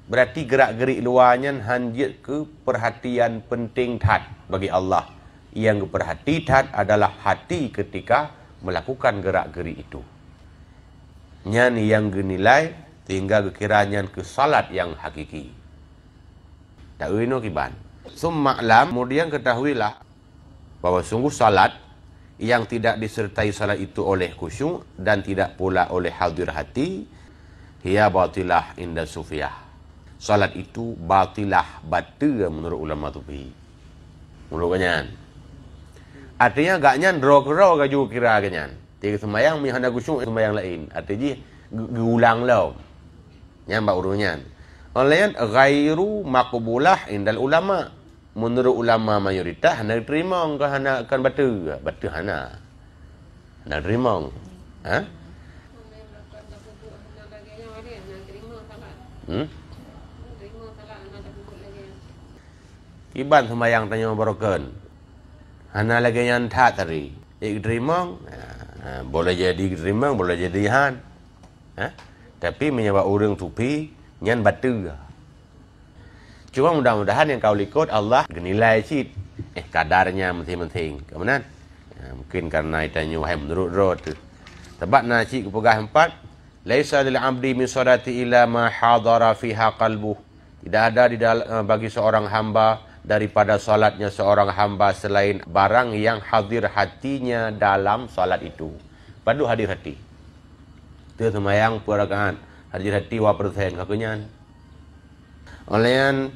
Berarti gerak-gerik luarnya hanjit ke perhatian penting tat bagi Allah. Yang perhati tat adalah hati ketika melakukan gerak-gerik itu. Nyan yang genilai tinggal kiranya ke salat yang hakiki. Tak wino kiban. Summa'lam, kemudian ketahuilah bahwa sungguh salat yang tidak disertai salat itu oleh khusyuk dan tidak pula oleh hadir hati, hiya batilah inda sufiyah. Salat itu batilah, batil menurut ulama tupi. Menurut kanyan. Artinya agaknya draw-draw kaju kira kanyan. Tiga sembahyang mi handa khusyuk sembahyang lain. Artinya gulang lau. Yang mbak urunnya. Oleh ghairu maqbulah indal ulama. Menurut ulama mayoritas hendak terima ke hana akan batu. Batu hana. Hendak terima. Ha? Iban sembahyang tanya barokan. Hana lagi yang tak tadi. Terima. Boleh jadi terima, boleh jadi han. Ha? Tapi menyebab orang tupi nyan batu. Cuma mudah-mudahan yang kau ikut Allah genilai cit. Kadarnya penting-penting. Kemudian mungkin karena itanya wahai menurut roh tu. Sebab nak cik kepegah 4, laisa lil 'abdi min salati illa ma hadara fiha qalbuh. Tidak ada di dalam bagi seorang hamba daripada salatnya seorang hamba selain barang yang hadir hatinya dalam salat itu. Padu hadir hati. Itu sembahyang perakaan hadir hati wa persen kakunyan. Olayan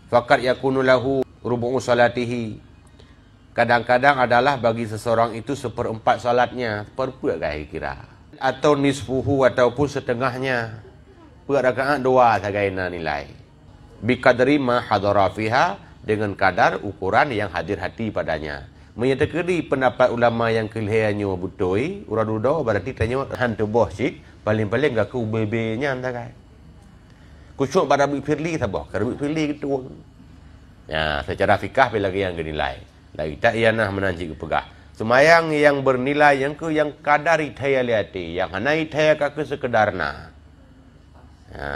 faqad yakunu lahu rubu'u salatihi. Kadang-kadang adalah bagi seseorang itu seperempat salatnya, seperempat kira. Atau nisfuhu ataupun setengahnya. Per rakaat 2 sagaina nilai. Bi qadri ma hadara fiha, dengan kadar ukuran yang hadir hati padanya. Menyatakan pendapat ulama yang kelihatannya butoi, urang dudo berarti tanya hantu boh cik, paling-paling gak ku bebe-nya antakai. Kusyuk pada Abi Firli sabah. Kerana Abi Firli gitu. Ya, secara fikah bila yang genilai. Lagi tak ianah menanci kepegah. Semayang yang bernilai yang kadar itaya liati, yang hana itaya ke sekedarna. Ya.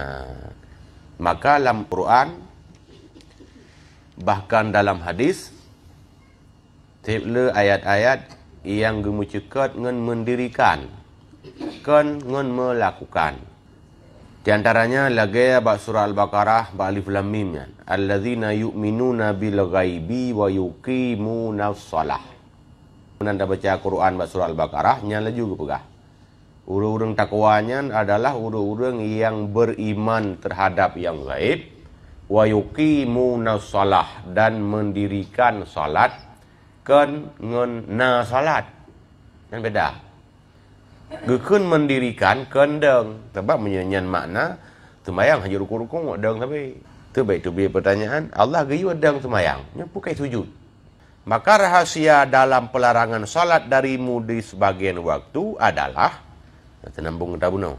Maka dalam Quran bahkan dalam hadis tibla ayat-ayat yang gemucekat ngan mendirikan kan ngan melakukan. Di antaranya lagi bab surah Al-Baqarah bab alif lam mim kan. Allazina yu'minuna bil ghaibi wa yuqimuna shalah. Anda baca Quran bab surah Al-Baqarah nya laju ke pegah. Urang-urang takwanya adalah urang-urang yang beriman terhadap yang gaib wa yuqimuna shalah dan mendirikan salat kan ngan salat. Kan beda. Gekun mendirikan kendeng sebab menyanyian makna sembahyang hanya ruku-ruku deng tapi tu baik tu biar pertanyaan Allah gayu deng sembahyang nya bukan sujud. Maka rahasia dalam pelarangan salat darimu di sebagian waktu adalah tenambung tabuno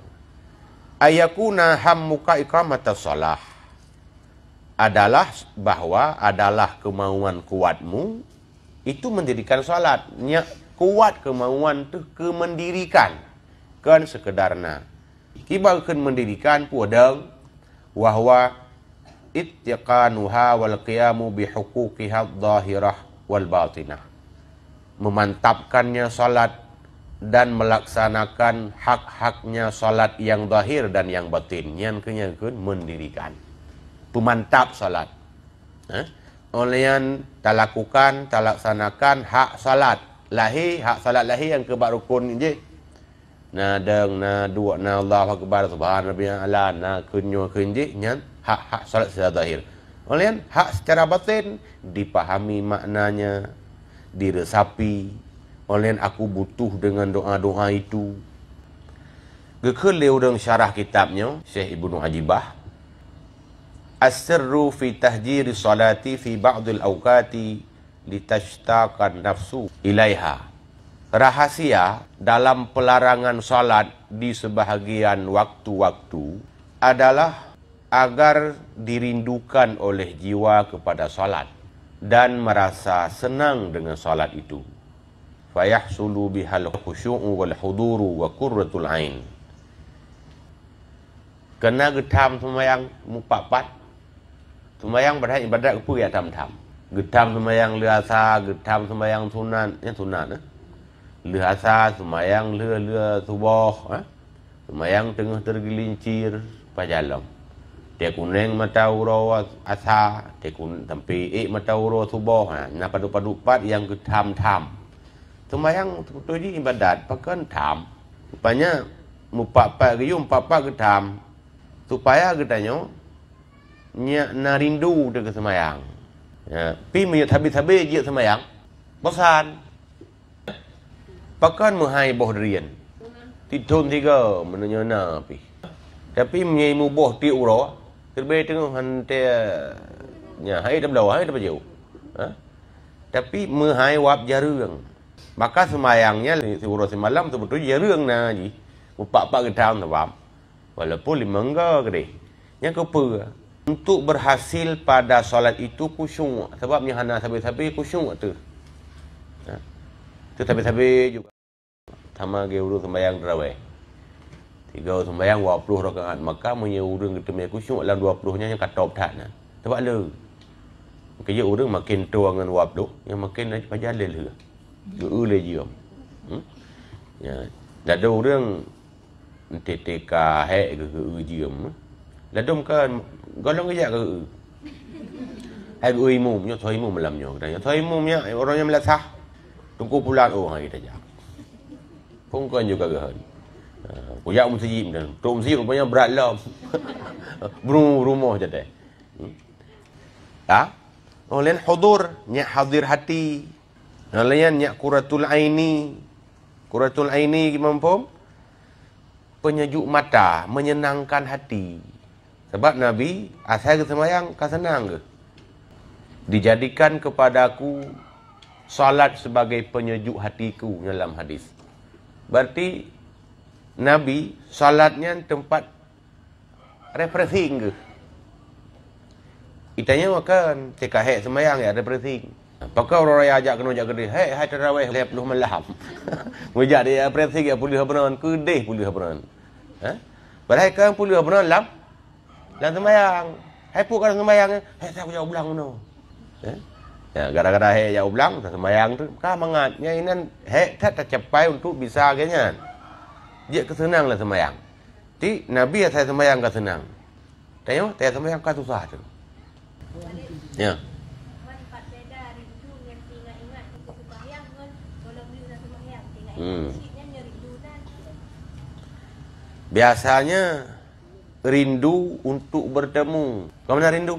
ayakuna hammuka iqamatas shalah adalah bahwa adalah kemauan kuatmu itu mendirikan salat nya kuat kemauan tu kemendirikan kan sekedarna kibalkan mendirikan puadang wahwa ittiqanuha wal qiyamu bihuquqiha dhahirah wal batinah, memantapkannya salat dan melaksanakan hak-haknya salat yang zahir dan yang batin yang kenyakan mendirikan pemantap salat olehan talakukan talaksanakan hak salat lahi hak salat lahi yang kebak rukun je na deng na dua na Allahu akbar subhanallah ala na kunyo kunji nyan hak salat secara zahir. Oleh hak secara batin dipahami maknanya, diresapi. Oleh aku butuh dengan doa-doa itu. Gekeleu deng syarah kitabnya Syekh Ibnu Ajibah as-sirru fi tahjiri salati fi ba'dil awqati litashtaqan nafsu ilaiha. Rahasia dalam pelarangan salat di sebahagian waktu-waktu adalah agar dirindukan oleh jiwa kepada salat dan merasa senang dengan salat itu. Fayahsulu bihal khusyu'u wal huduru wa qurratul ain. Kena getam semayang mupak-pat. Semayang pada ibadat apa ya tam-tam. Getam semayang liasa, getam semayang sunat, yang sunat liasa semayang le subuh, semayang tengah tergelincir pajalam. Dia kuning mata uro asa, dia kuning sampai mata uro subuh, na padu-padu pat yang getam-tam. Semayang tu di ibadat pakan tam. Rupanya mupak-pat gayung mupak-pat getam. Supaya katanya nya narindu dekat semayang. Ya, pi menyat habis-habis je semayang. Bosan. Pakan menghai boh derian. Titun tiga menanya pi. Tapi menyai muboh ti uro. Terbe tengah hante nya hai dam lawa hai dam jauh. Tapi menghai wap jarang. Maka semayangnya si uro semalam sebetulnya jarang na ji. Mupak-pak getam sebab. Walaupun lima enggak gede. Yang kedua, untuk berhasil pada solat itu khusyuk. Sebabnya hana sabi-sabi khusyuk tu. Tu sabi-sabi juga. Sama ke urus sembahyang terawih. 3 sembahyang 20 rakaat. Maka punya urang kita punya khusyuk dalam 20-nya yang katop tak nah. Sebab le. Kerja urang makin tua dengan wap tu, yang makin lagi pajalan le. Le jiom. Ya, dah ada urang TTK hek ke ujium. Ladum kan golong kejak ke. Hai uimum nyo thoi mum malam nyo katanya. Thoi mumnya orangnya melasah. Tunggu pulang hari tajak. Pun kan juga ke. Kujak masjid dan tok masjid rupanya berat lah. Rumah jadi. Oleh hudur nya hadir hati. Lain nya quratul aini. Quratul aini mampu penyejuk mata, menyenangkan hati. Sebab Nabi asal semayang kan senang ke? Dijadikan kepadaku salat sebagai penyejuk hatiku dalam hadis. Berarti Nabi salatnya tempat refreshing ke? Itanya makan cekah hek semayang ya refreshing. Apakah orang raya ajak kena ajak kedai? Hei, hai tarawih 10 malam. Mujak dia refreshing ya pulih beran, kedai pulih beran. Padahal kan pulih beran lam semayang. Hai pun kan semayang, hei saya jauh ulang no. Ya, gara-gara hei jauh ulang semayang tu, kah mangatnya ini hei tak tercapai untuk bisa kayaknya. Dia kesenang lah semayang. Jadi Nabi saya semayang kan senang. Tengok, saya semayang kan susah tu. Ya. Biasanya rindu untuk bertemu. Kau mana rindu?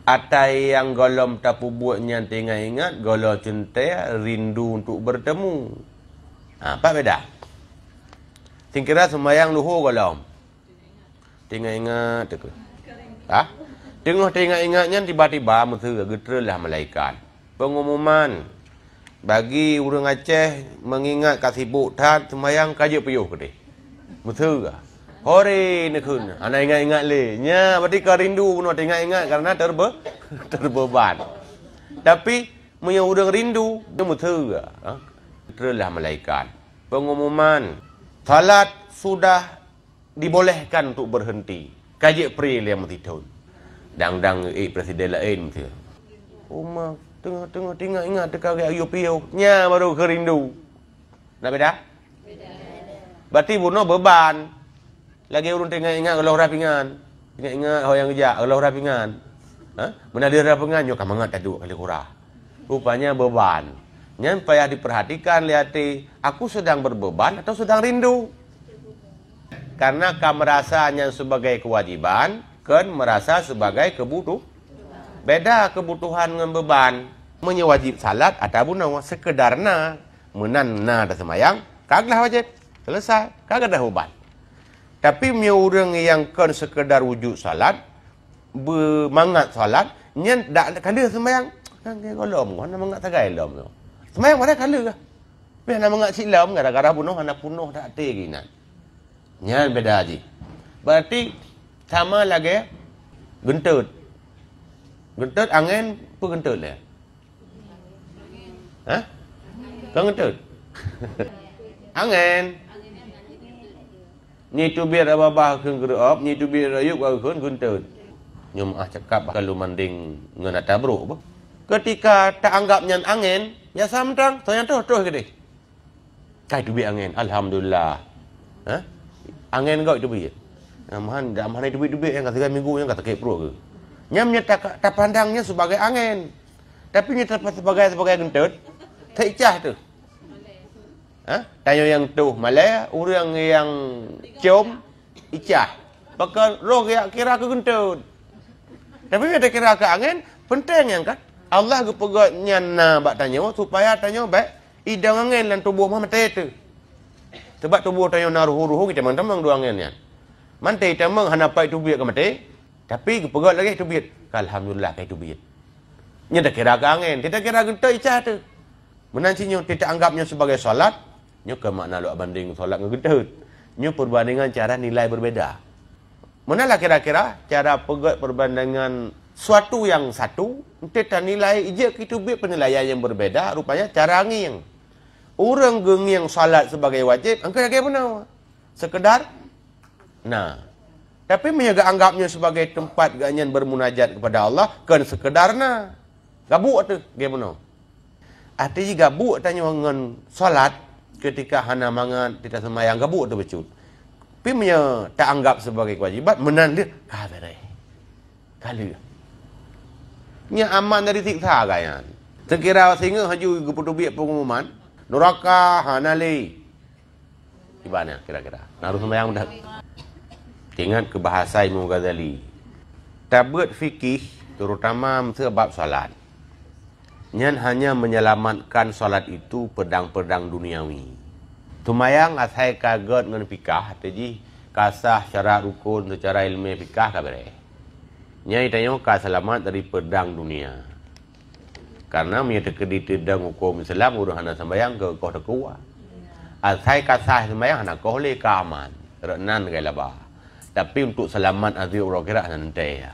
Atai yang golom tapu buatnya tinggal ingat, golom cinta rindu untuk bertemu. Apa beda? Tingkira semayang luhur golom. Tinggal ingat tu. Tengah ingatnya tiba-tiba mesti getrelah malaikat. Pengumuman bagi orang Aceh mengingat kasih sibuk tat semayang kaje puyuh ke dia. Betul ke? Hore ni kun. Anak ingat-ingat le. Nya berarti kau rindu pun ingat-ingat karena terbeban. Tapi punya orang rindu dia betul ke? Itulah malaikat. Pengumuman salat sudah dibolehkan untuk berhenti. Kaje pril yang mesti tahun. Dang-dang presiden lain mesti. Umar tengok ingat dekat ayu piau. Nya baru kerindu. Nak beda? Beda. Berarti bunuh beban. Lagi urun ingat kalau rapingan. Ingat yang kerja kalau rapingan. Mana dia rapingan yo kamangat tadu kali kurang. Rupanya beban. Nya payah diperhatikan lihati, aku sedang berbeban atau sedang rindu? Karena kamu merasanya sebagai kewajiban, kan merasa sebagai kebutuhan. Beda kebutuhan dengan beban. Menyewajib salat ataupun sekedarna menanna dah semayang, kaglah wajib. Selesai, kagak dah beban. Tapi orang yang kan sekedar wujud salat, bermangat salat, nyen dak kala semayang, kan golom, kan mangat tagai lom tu. Semayang pada kala ke? Biar nak mangat silam gara-gara bunuh anak punuh tak teginan. Nyen beda aja. Berarti sama lagi gentut. Gentut angin apa gentut dia? Kau gentut? Angin. Ni tu biar abah keun gerup, ni tu biar ayuk keun guntur. Nyum cakap kalau manding ngena tabruk apa. Ketika tak anggap nyan angin, ya samtang, saya terus gede. Kai tu biar angin, alhamdulillah. Ha? Angin kau itu biar. Amahan itu biar yang kata minggu yang kata kek perut ke. Nyamnya tak pandangnya sebagai angin. Tapi nya sebagai guntur. Tak icah tu. Ha? Tanya yang tu malai, orang yang cium icah. Bakal roh kira ke guntur. Tapi ada kira ke angin, penting yang kan. Allah kepegat nyana bak tanya supaya tanya baik idang angin dan tubuh mah mati tu. Sebab tubuh tanya naruh-ruh kita teman-teman dua anginnya. Mati teman hanapai tu biar ke mati. Tapi kepegat lagi tu biar. Alhamdulillah kai tu biar. Nya dah kira ke angin, tidak kira guntur icah tu. Menancinya tidak anggapnya sebagai solat. Nyo ke makna lu banding solat dengan guntur. Nyo perbandingan cara nilai berbeda. Manalah kira-kira cara pegat perbandingan suatu yang satu, kita nilai ijak kita buat penilaian yang berbeda, rupanya cara nging. Orang geng yang salat sebagai wajib, angka kayak mana? Sekedar nah. Tapi menjaga anggapnya sebagai tempat ganyan bermunajat kepada Allah, kan sekedarna. Gabuk tu, kayak mana? Artinya gabuk tanya dengan salat ketika hana mangan tidak semayang gabuk tu becut. Tapi punya tak anggap sebagai kewajiban menandir kabere. Kali. Nya aman dari siksa kayan. Sekira singa haju keputubiak pengumuman neraka hanali. Gimana kira-kira? Naruh semayang dah. Ingat ke bahasa Imam Ghazali. Tabut fikih terutama sebab salat. Nyan hanya menyelamatkan solat itu pedang-pedang duniawi. Tumayang asai kaget dengan fikah, jadi kasah syarat rukun secara ilmiah fikah kabare. Nyai tanya ka selamat dari pedang dunia. Karena menyatakan di tedang hukum Islam urang hana sembayang ke kau tekua. Asai kasah sembayang hana kau le ka aman. Renan gay laba. Tapi untuk selamat azir urang kira nanti ya.